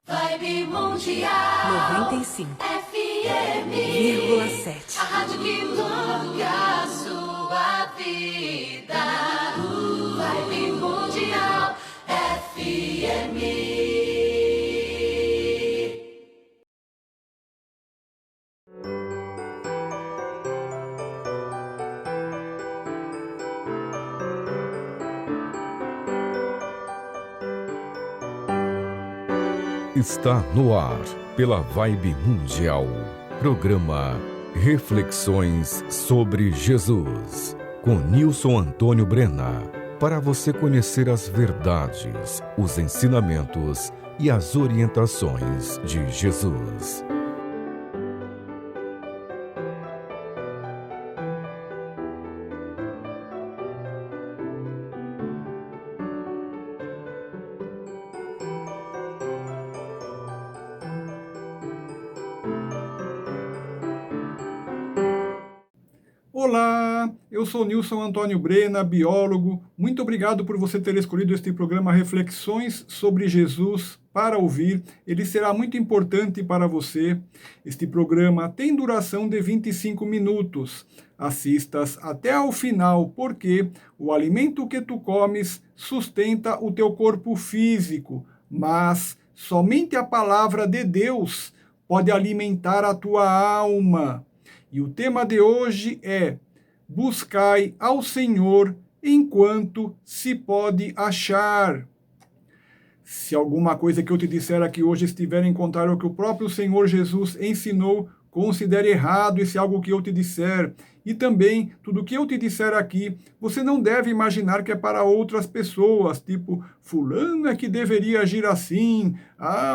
Vibe Mundial 95,7. A rádio que toca a sua vida. Vibe Mundial FM. Está no ar, pela Vibe Mundial, programa Reflexões sobre Jesus, com Nilson Antônio Brena, para você conhecer as verdades, os ensinamentos e as orientações de Jesus. Olá, eu sou Nilson Antônio Brena, biólogo. Muito obrigado por você ter escolhido este programa Reflexões sobre Jesus para ouvir. Ele será muito importante para você. Este programa tem duração de 25 minutos. Assistas até ao final, porque o alimento que tu comes sustenta o teu corpo físico, mas somente a palavra de Deus pode alimentar a tua alma. E o tema de hoje é: buscai ao Senhor enquanto se pode achar. Se alguma coisa que eu te disser aqui hoje estiver em contrário ao que o próprio Senhor Jesus ensinou, considere errado esse algo que eu te disser. E também, tudo que eu te disser aqui, você não deve imaginar que é para outras pessoas, tipo, fulano é que deveria agir assim,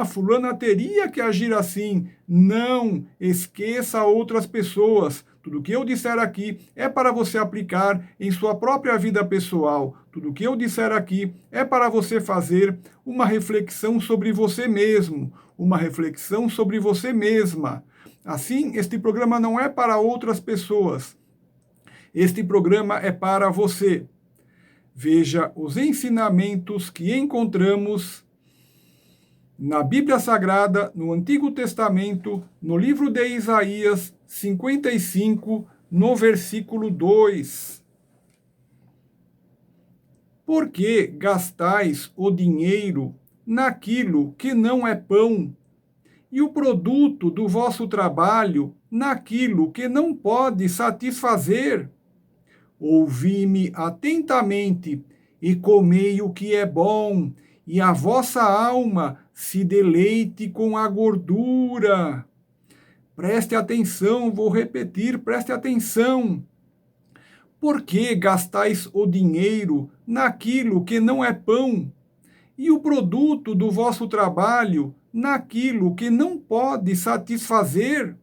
fulana teria que agir assim. Não, esqueça outras pessoas. Tudo que eu disser aqui é para você aplicar em sua própria vida pessoal. Tudo que eu disser aqui é para você fazer uma reflexão sobre você mesmo, uma reflexão sobre você mesma. Assim, este programa não é para outras pessoas. Este programa é para você. Veja os ensinamentos que encontramos na Bíblia Sagrada, no Antigo Testamento, no livro de Isaías 55, no versículo 2. Por que gastais o dinheiro naquilo que não é pão, e o produto do vosso trabalho naquilo que não pode satisfazer? Ouvi-me atentamente e comei o que é bom, e a vossa alma se deleite com a gordura. Preste atenção, vou repetir, preste atenção. Por que gastais o dinheiro naquilo que não é pão, e o produto do vosso trabalho naquilo que não pode satisfazer?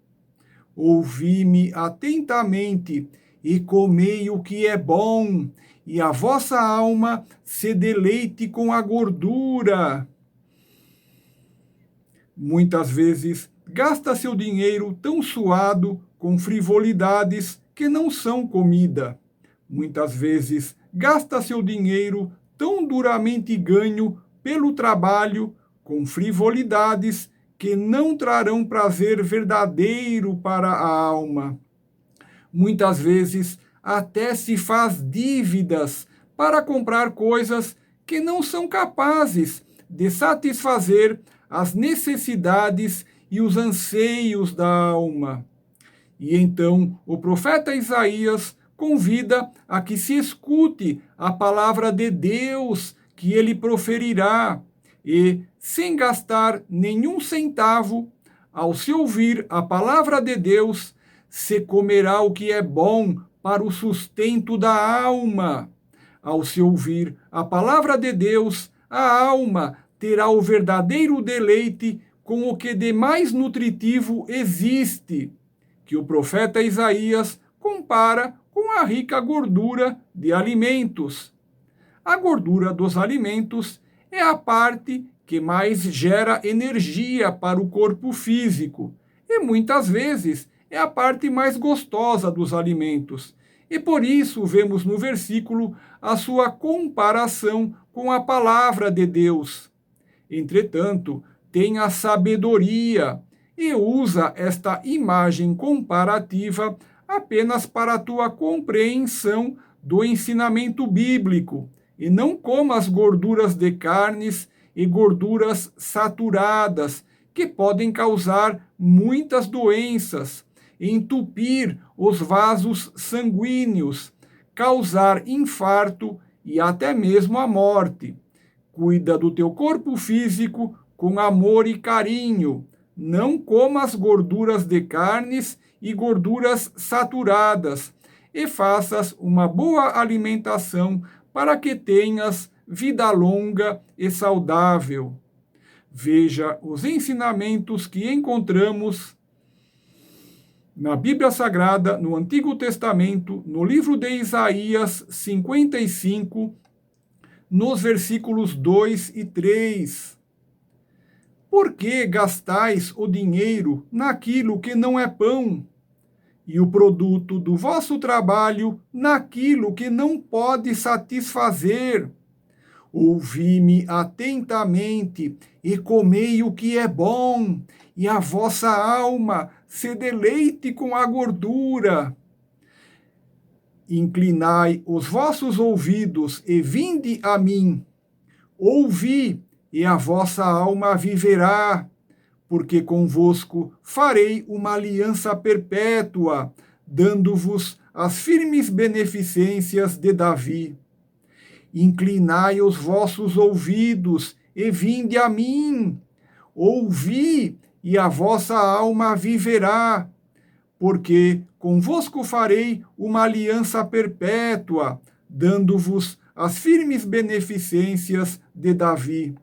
Ouvi-me atentamente e comei o que é bom, e a vossa alma se deleite com a gordura. Muitas vezes gasta seu dinheiro tão suado com frivolidades que não são comida. Muitas vezes gasta seu dinheiro tão duramente ganho pelo trabalho com frivolidades que não trarão prazer verdadeiro para a alma. Muitas vezes até se faz dívidas para comprar coisas que não são capazes de satisfazer as necessidades e os anseios da alma. E então o profeta Isaías convida a que se escute a palavra de Deus que ele proferirá, e, sem gastar nenhum centavo, ao se ouvir a palavra de Deus, se comerá o que é bom para o sustento da alma. Ao se ouvir a palavra de Deus, a alma terá o verdadeiro deleite com o que de mais nutritivo existe, que o profeta Isaías compara com a rica gordura de alimentos. A gordura dos alimentos é a parte que mais gera energia para o corpo físico e muitas vezes é a parte mais gostosa dos alimentos. E por isso vemos no versículo a sua comparação com a palavra de Deus. Entretanto, tenha sabedoria, e usa esta imagem comparativa apenas para a tua compreensão do ensinamento bíblico, e não comas gorduras de carnes e gorduras saturadas, que podem causar muitas doenças, entupir os vasos sanguíneos, causar infarto e até mesmo a morte. Cuida do teu corpo físico com amor e carinho. Não comas gorduras de carnes e gorduras saturadas, e faças uma boa alimentação para que tenhas vida longa e saudável. Veja os ensinamentos que encontramos na Bíblia Sagrada, no Antigo Testamento, no livro de Isaías 55, nos versículos 2 e 3. Por que gastais o dinheiro naquilo que não é pão, e o produto do vosso trabalho naquilo que não pode satisfazer? Ouvi-me atentamente e comei o que é bom, e a vossa alma se deleite com a gordura. Inclinai os vossos ouvidos e vinde a mim. Ouvi, e a vossa alma viverá, porque convosco farei uma aliança perpétua, dando-vos as firmes beneficências de Davi. Inclinai os vossos ouvidos e vinde a mim. Ouvi, e a vossa alma viverá, porque convosco farei uma aliança perpétua, dando-vos as firmes beneficências de Davi.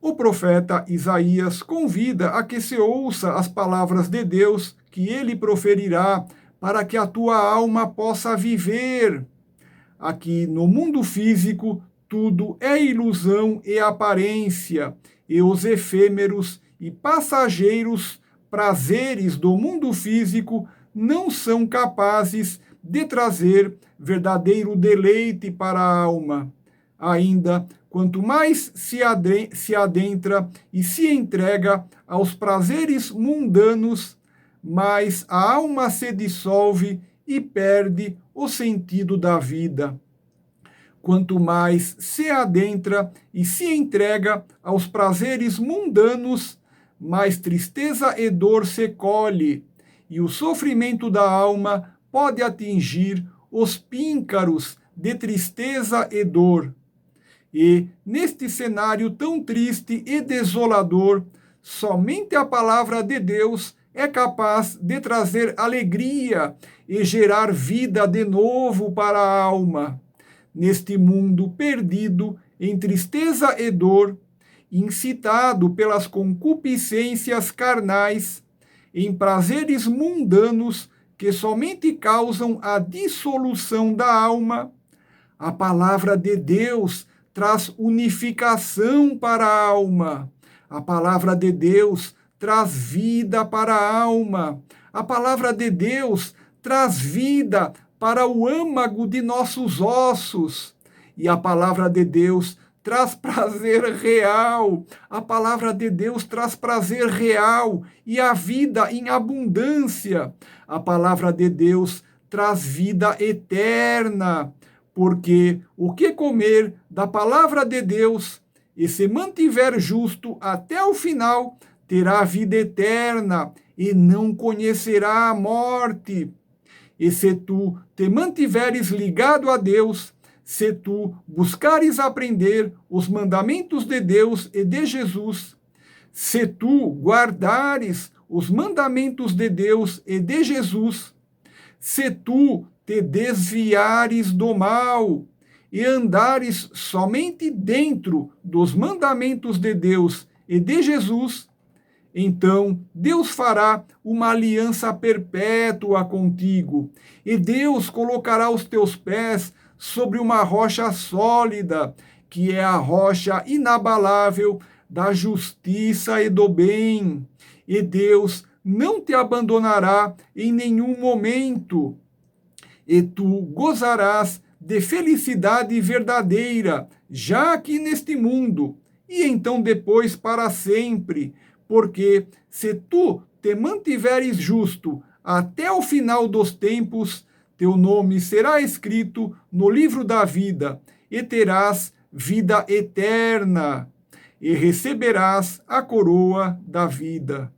O profeta Isaías convida a que se ouça as palavras de Deus que ele proferirá para que a tua alma possa viver. Aqui no mundo físico, tudo é ilusão e aparência, e os efêmeros e passageiros prazeres do mundo físico não são capazes de trazer verdadeiro deleite para a alma. Ainda, quanto mais se adentra e se entrega aos prazeres mundanos, mais a alma se dissolve e perde o sentido da vida. Quanto mais se adentra e se entrega aos prazeres mundanos, mais tristeza e dor se colhe, e o sofrimento da alma pode atingir os píncaros de tristeza e dor. E, neste cenário tão triste e desolador, somente a palavra de Deus é capaz de trazer alegria e gerar vida de novo para a alma. Neste mundo perdido em tristeza e dor, incitado pelas concupiscências carnais, em prazeres mundanos que somente causam a dissolução da alma, a palavra de Deus traz unificação para a alma. A palavra de Deus traz vida para a alma. A palavra de Deus traz vida para o âmago de nossos ossos. E a palavra de Deus traz prazer real. A palavra de Deus traz prazer real e a vida em abundância. A palavra de Deus traz vida eterna, porque o que comer da palavra de Deus e se mantiver justo até o final, terá vida eterna e não conhecerá a morte. E se tu te mantiveres ligado a Deus, se tu buscares aprender os mandamentos de Deus e de Jesus, se tu guardares os mandamentos de Deus e de Jesus, se tu te desviares do mal e andares somente dentro dos mandamentos de Deus e de Jesus, então Deus fará uma aliança perpétua contigo, e Deus colocará os teus pés sobre uma rocha sólida, que é a rocha inabalável da justiça e do bem. E Deus não te abandonará em nenhum momento, e tu gozarás de felicidade verdadeira, já aqui neste mundo, e então depois para sempre, porque se tu te mantiveres justo até o final dos tempos, teu nome será escrito no livro da vida, e terás vida eterna, e receberás a coroa da vida.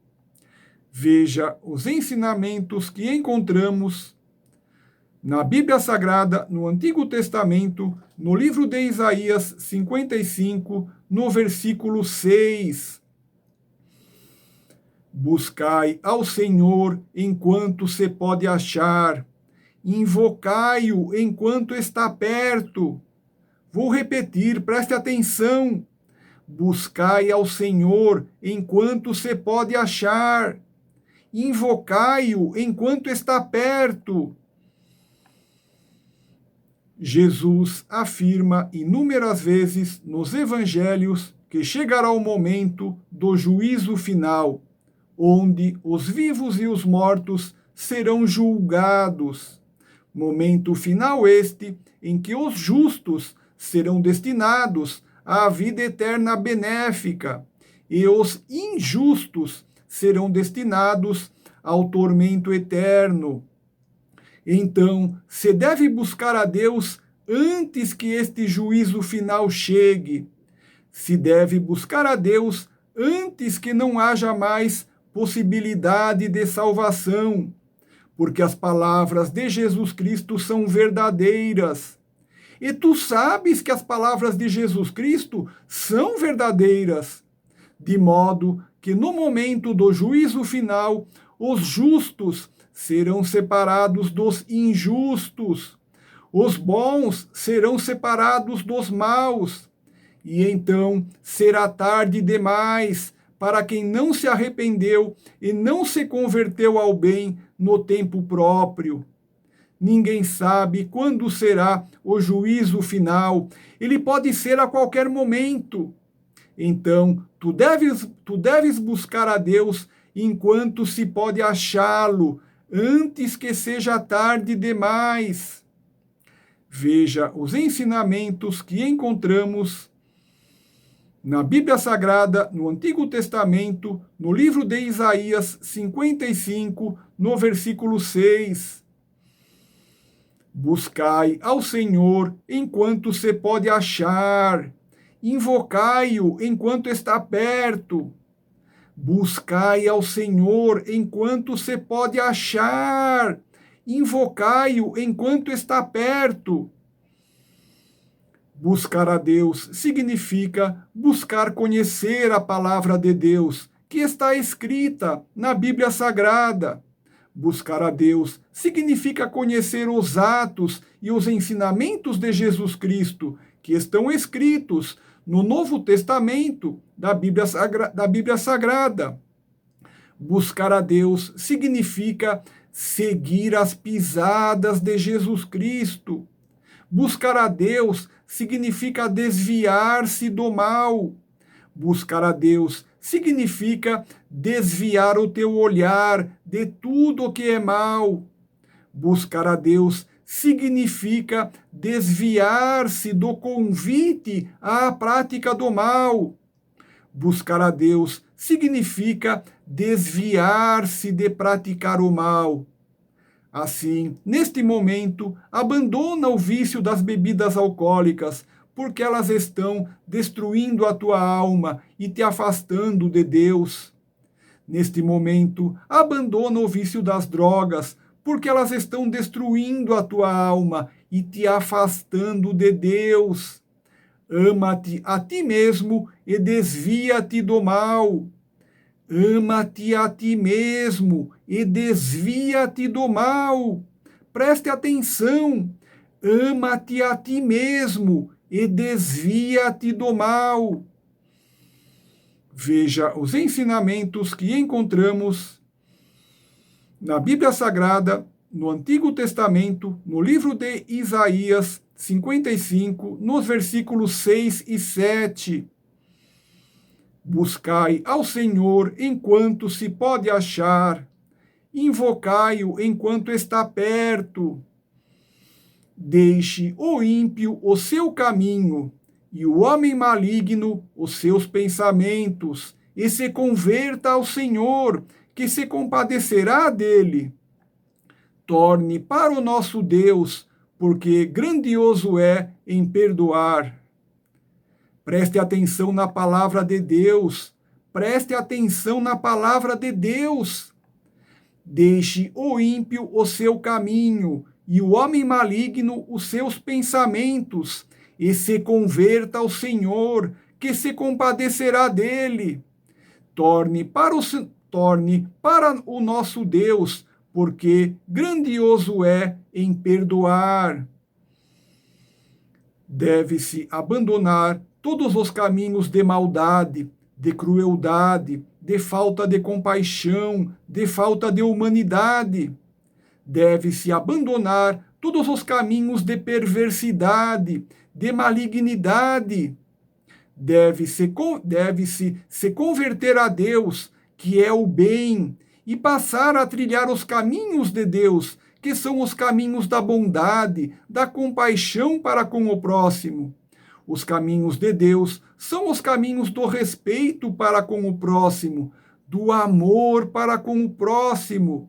Veja os ensinamentos que encontramos na Bíblia Sagrada, no Antigo Testamento, no livro de Isaías 55, no versículo 6. Buscai ao Senhor enquanto se pode achar, invocai-o enquanto está perto. Vou repetir, preste atenção. Buscai ao Senhor enquanto se pode achar, invocai-o enquanto está perto. Jesus afirma inúmeras vezes nos evangelhos que chegará o momento do juízo final, onde os vivos e os mortos serão julgados. Momento final este em que os justos serão destinados à vida eterna benéfica e os injustos serão destinados ao tormento eterno. Então, se deve buscar a Deus antes que este juízo final chegue. Se deve buscar a Deus antes que não haja mais possibilidade de salvação, porque as palavras de Jesus Cristo são verdadeiras. E tu sabes que as palavras de Jesus Cristo são verdadeiras, de modo que no momento do juízo final, os justos serão separados dos injustos, os bons serão separados dos maus, e então será tarde demais para quem não se arrependeu e não se converteu ao bem no tempo próprio. Ninguém sabe quando será o juízo final. Ele pode ser a qualquer momento. Então, tu deves buscar a Deus enquanto se pode achá-lo, antes que seja tarde demais. Veja os ensinamentos que encontramos na Bíblia Sagrada, no Antigo Testamento, no livro de Isaías 55, no versículo 6. Buscai ao Senhor enquanto se pode achar, invocai-o enquanto está perto. Buscai ao Senhor enquanto se pode achar, invocai-o enquanto está perto. Buscar a Deus significa buscar conhecer a palavra de Deus, que está escrita na Bíblia Sagrada. Buscar a Deus significa conhecer os atos e os ensinamentos de Jesus Cristo, que estão escritos no Novo Testamento da Bíblia Sagrada. Buscar a Deus significa seguir as pisadas de Jesus Cristo. Buscar a Deus significa desviar-se do mal. Buscar a Deus significa desviar o teu olhar de tudo o que é mal. Buscar a Deus significa desviar-se do convite à prática do mal. Buscar a Deus significa desviar-se de praticar o mal. Assim, neste momento, abandona o vício das bebidas alcoólicas, porque elas estão destruindo a tua alma e te afastando de Deus. Neste momento, abandona o vício das drogas, porque elas estão destruindo a tua alma e te afastando de Deus. Ama-te a ti mesmo e desvia-te do mal. Ama-te a ti mesmo e desvia-te do mal. Preste atenção. Ama-te a ti mesmo e desvia-te do mal. Veja os ensinamentos que encontramos na Bíblia Sagrada, no Antigo Testamento, no livro de Isaías 55, nos versículos 6 e 7. Buscai ao Senhor enquanto se pode achar, invocai-o enquanto está perto. Deixe o ímpio o seu caminho, e o homem maligno os seus pensamentos, e se converta ao Senhor, que se compadecerá dele. Torne para o nosso Deus, porque grandioso é em perdoar. Preste atenção na palavra de Deus. Preste atenção na palavra de Deus. Deixe o ímpio o seu caminho, e o homem maligno os seus pensamentos, e se converta ao Senhor, que se compadecerá dele. Torne para o nosso Deus, porque grandioso é em perdoar. Deve-se abandonar todos os caminhos de maldade, de crueldade, de falta de compaixão, de falta de humanidade. Deve-se abandonar todos os caminhos de perversidade, de malignidade. Deve-se se converter a Deus, que é o bem, e passar a trilhar os caminhos de Deus, que são os caminhos da bondade, da compaixão para com o próximo. Os caminhos de Deus são os caminhos do respeito para com o próximo, do amor para com o próximo.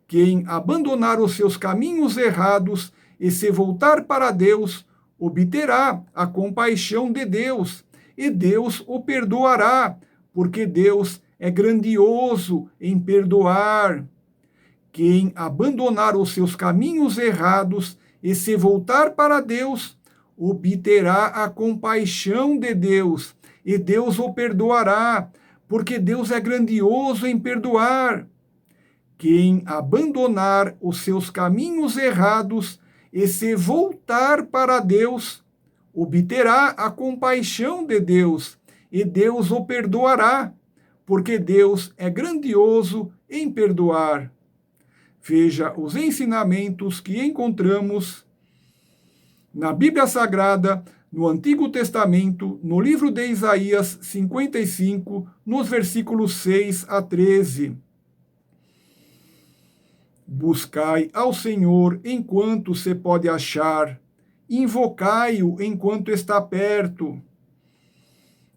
Quem abandonar os seus caminhos errados e se voltar para Deus, obterá a compaixão de Deus, e Deus o perdoará, porque Deus é grandioso em perdoar. Quem abandonar os seus caminhos errados e se voltar para Deus, obterá a compaixão de Deus, e Deus o perdoará, porque Deus é grandioso em perdoar. Quem abandonar os seus caminhos errados e se voltar para Deus, obterá a compaixão de Deus, e Deus o perdoará, porque Deus é grandioso em perdoar. Veja os ensinamentos que encontramos na Bíblia Sagrada, no Antigo Testamento, no livro de Isaías 55, nos versículos 6 a 13. Buscai ao Senhor enquanto se pode achar, invocai-o enquanto está perto.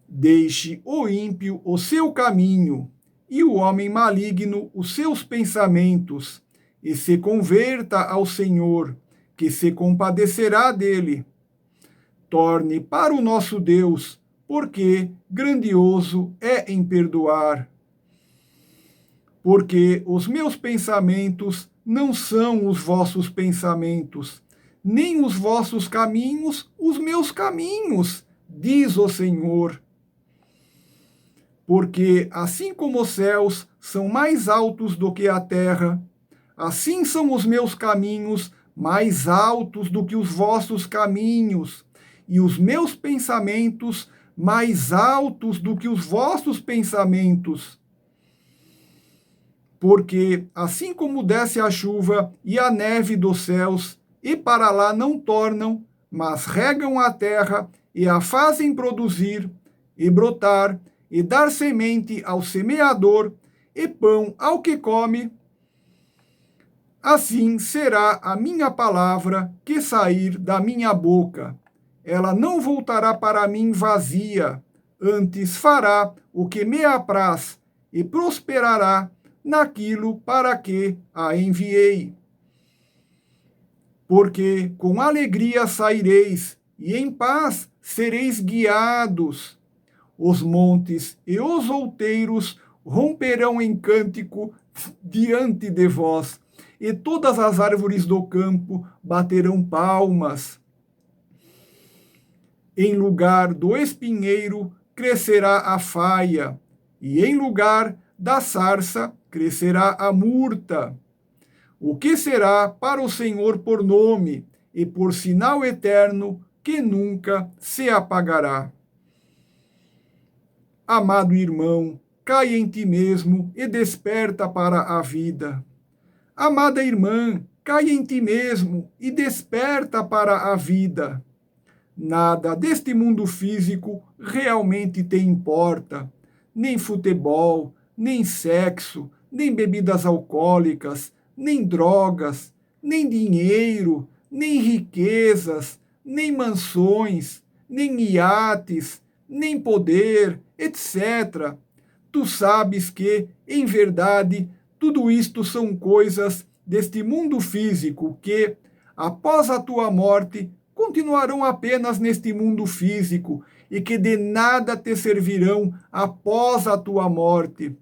Deixe o ímpio o seu caminho, e o homem maligno os seus pensamentos, e se converta ao Senhor, que se compadecerá dele. Torne para o nosso Deus, porque grandioso é em perdoar. Porque os meus pensamentos não são os vossos pensamentos, nem os vossos caminhos os meus caminhos, diz o Senhor. Porque assim como os céus são mais altos do que a terra, assim são os meus caminhos mais altos do que os vossos caminhos, e os meus pensamentos mais altos do que os vossos pensamentos. Porque assim como desce a chuva e a neve dos céus, e para lá não tornam, mas regam a terra e a fazem produzir, e brotar, e dar semente ao semeador, e pão ao que come, assim será a minha palavra que sair da minha boca. Ela não voltará para mim vazia, antes fará o que me apraz, e prosperará naquilo para que a enviei. Porque com alegria saireis, e em paz sereis guiados. Os montes e os outeiros romperão em cântico diante de vós, e todas as árvores do campo baterão palmas. Em lugar do espinheiro crescerá a faia, e em lugar da sarça crescerá a murta. O que será para o Senhor por nome, e por sinal eterno que nunca se apagará. Amado irmão, cai em ti mesmo e desperta para a vida. Amada irmã, cai em ti mesmo e desperta para a vida. Nada deste mundo físico realmente te importa, nem futebol, nem sexo, nem bebidas alcoólicas, nem drogas, nem dinheiro, nem riquezas, nem mansões, nem iates, nem poder, etc. Tu sabes que, em verdade, tudo isto são coisas deste mundo físico que, após a tua morte, continuarão apenas neste mundo físico e que de nada te servirão após a tua morte.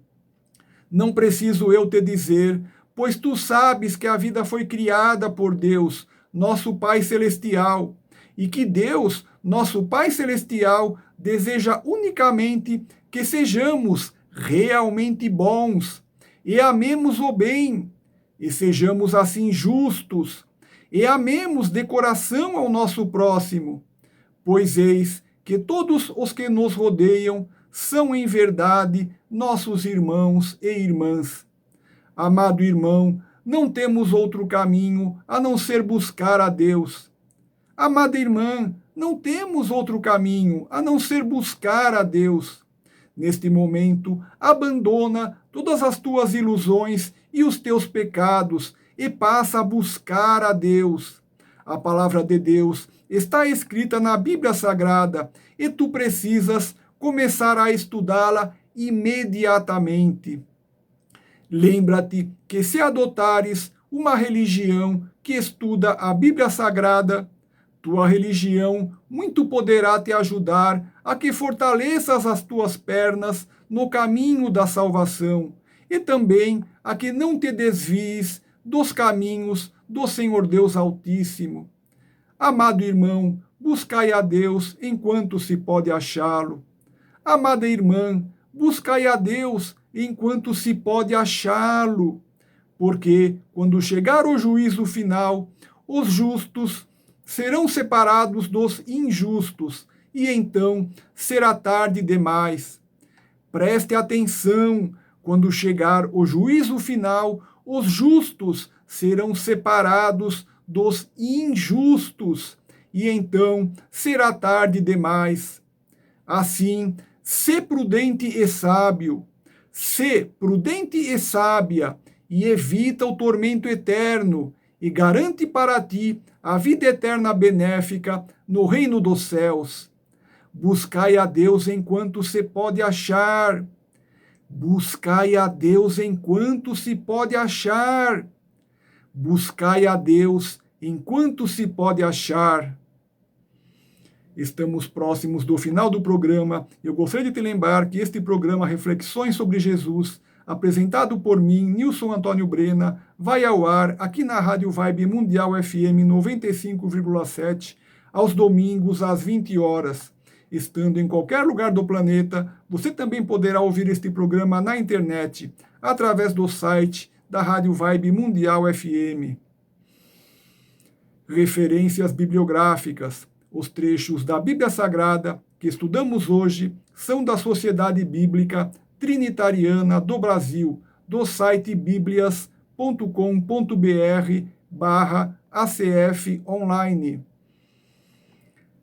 Não preciso eu te dizer, pois tu sabes que a vida foi criada por Deus, nosso Pai Celestial, e que Deus, nosso Pai Celestial, deseja unicamente que sejamos realmente bons e amemos o bem, e sejamos assim justos, e amemos de coração ao nosso próximo, pois eis que todos os que nos rodeiam são em verdade nossos irmãos e irmãs. Amado irmão, não temos outro caminho a não ser buscar a Deus. Amada irmã, não temos outro caminho a não ser buscar a Deus. Neste momento, abandona todas as tuas ilusões e os teus pecados e passa a buscar a Deus. A palavra de Deus está escrita na Bíblia Sagrada e tu precisas começar a estudá-la imediatamente. Lembra-te que se adotares uma religião que estuda a Bíblia Sagrada, tua religião muito poderá te ajudar a que fortaleças as tuas pernas no caminho da salvação e também a que não te desvies dos caminhos do Senhor Deus Altíssimo. Amado irmão, buscai a Deus enquanto se pode achá-lo. Amada irmã, buscai a Deus enquanto se pode achá-lo, porque quando chegar o juízo final, os justos serão separados dos injustos, e então será tarde demais. Preste atenção, quando chegar o juízo final, os justos serão separados dos injustos, e então será tarde demais. Assim, sê prudente e sábio, sê prudente e sábia, e evita o tormento eterno, e garante para ti a vida eterna benéfica no reino dos céus. Buscai a Deus enquanto se pode achar. Buscai a Deus enquanto se pode achar. Buscai a Deus enquanto se pode achar. Estamos próximos do final do programa. Eu gostaria de te lembrar que este programa Reflexões sobre Jesus, apresentado por mim, Nilson Antônio Brena, vai ao ar aqui na Rádio Vibe Mundial FM 95,7, aos domingos às 20 horas. Estando em qualquer lugar do planeta, você também poderá ouvir este programa na internet, através do site da Rádio Vibe Mundial FM. Referências bibliográficas. Os trechos da Bíblia Sagrada que estudamos hoje são da Sociedade Bíblica Trinitariana do Brasil, do site biblias.com.br/ACF online.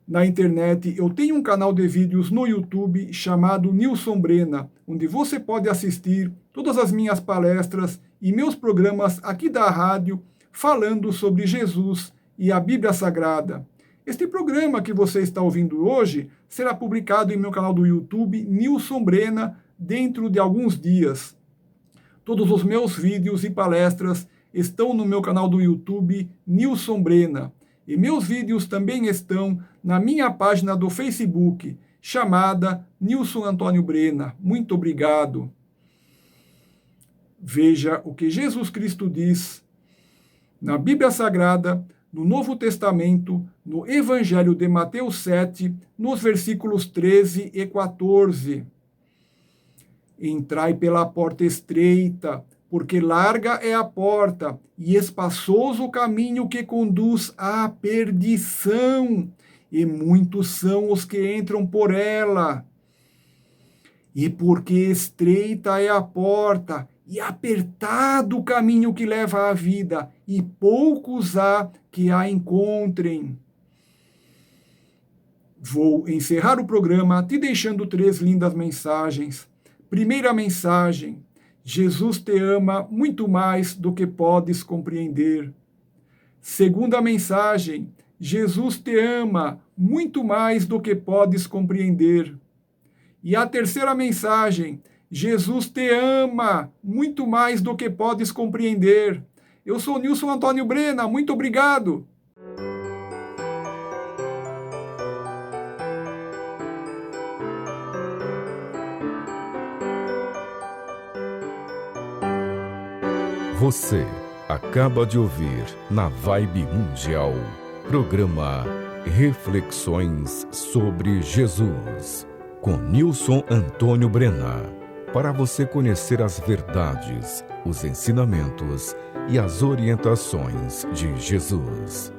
Na internet, eu tenho um canal de vídeos no YouTube chamado Nilson Brena, onde você pode assistir todas as minhas palestras e meus programas aqui da rádio falando sobre Jesus e a Bíblia Sagrada. Este programa que você está ouvindo hoje será publicado em meu canal do YouTube, Nilson Brena, dentro de alguns dias. Todos os meus vídeos e palestras estão no meu canal do YouTube, Nilson Brena. E meus vídeos também estão na minha página do Facebook, chamada Nilson Antônio Brena. Muito obrigado. Veja o que Jesus Cristo diz na Bíblia Sagrada, no Novo Testamento, no Evangelho de Mateus 7, nos versículos 13 e 14. Entrai pela porta estreita, porque larga é a porta, e espaçoso o caminho que conduz à perdição, e muitos são os que entram por ela. E porque estreita é a porta, e apertado o caminho que leva à vida, e poucos há que a encontrem. Vou encerrar o programa te deixando 3 lindas mensagens. Primeira mensagem: Jesus te ama muito mais do que podes compreender. Segunda mensagem: Jesus te ama muito mais do que podes compreender. E a terceira mensagem: Jesus te ama muito mais do que podes compreender. Eu sou Nilson Antônio Brena, muito obrigado. Você acaba de ouvir na Vibe Mundial, programa Reflexões sobre Jesus, com Nilson Antônio Brena, para você conhecer as verdades, os ensinamentos e as orientações de Jesus.